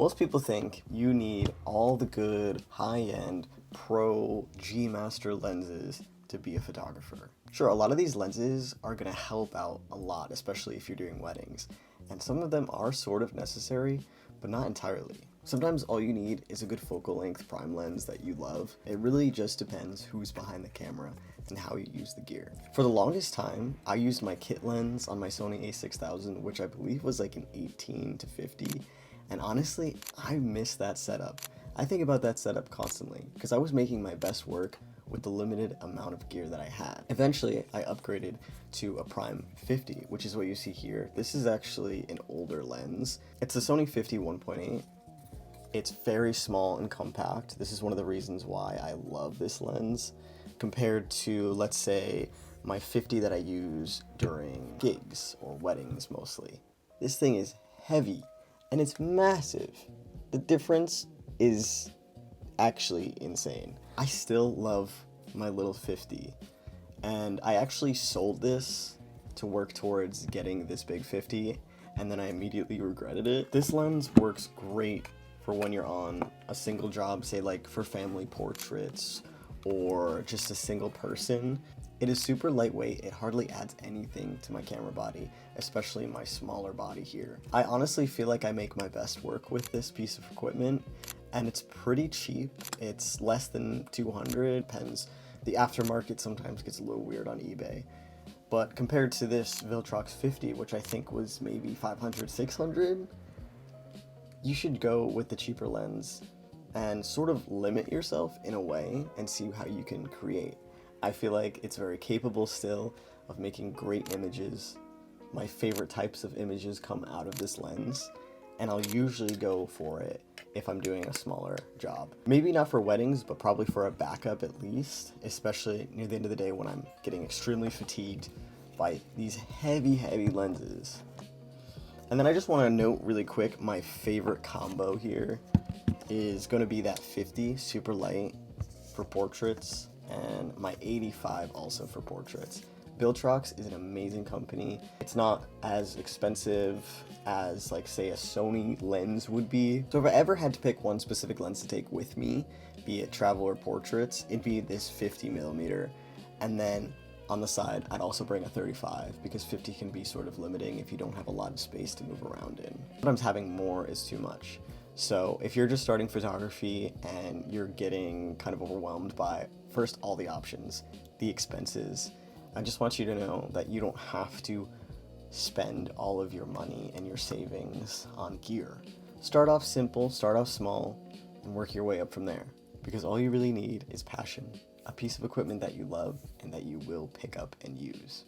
Most people think you need all the good, high-end, pro G Master lenses to be a photographer. Sure, a lot of these lenses are going to help out a lot, especially if you're doing weddings. And some of them are sort of necessary, but not entirely. Sometimes all you need is a good focal length prime lens that you love. It really just depends who's behind the camera and how you use the gear. For the longest time, I used my kit lens on my Sony a6000, which I believe was like an 18 to 50. And honestly, I miss that setup. I think about that setup constantly because I was making my best work with the limited amount of gear that I had. Eventually, I upgraded to a prime 50, which is what you see here. This is actually an older lens. It's the Sony 50mm 1.8. It's very small and compact. This is one of the reasons why I love this lens compared to, let's say, my 50 that I use during gigs or weddings mostly. This thing is heavy and it's massive. The difference is actually insane. I still love my little 50, and I actually sold this to work towards getting this big 50, and then I immediately regretted it. This lens works great for when you're on a single job, say like for family portraits or just a single person. It is super lightweight, it hardly adds anything to my camera body, especially my smaller body here. I honestly feel like I make my best work with this piece of equipment, and it's pretty cheap. It's less than 200, depends. The aftermarket sometimes gets a little weird on eBay. But compared to this Viltrox 50, which I think was maybe 500, 600, you should go with the cheaper lens and sort of limit yourself in a way and see how you can create. I feel like it's very capable still of making great images. My favorite types of images come out of this lens, and I'll usually go for it if I'm doing a smaller job. Maybe not for weddings, but probably for a backup at least, especially near the end of the day when I'm getting extremely fatigued by these heavy lenses. And then I just want to note really quick, my favorite combo here is going to be that 50 super light for portraits, and my 85 also for portraits. Viltrox is an amazing company. It's not as expensive as, like, say, a Sony lens would be. So if I ever had to pick one specific lens to take with me, be it travel or portraits, it'd be this 50mm. And then on the side, I'd also bring a 35 because 50 can be sort of limiting if you don't have a lot of space to move around in. Sometimes having more is too much. So if you're just starting photography and you're getting kind of overwhelmed by, first, all the options, the expenses, I just want you to know that you don't have to spend all of your money and your savings on gear. Start off simple, start off small, and work your way up from there. Because all you really need is passion, a piece of equipment that you love and that you will pick up and use.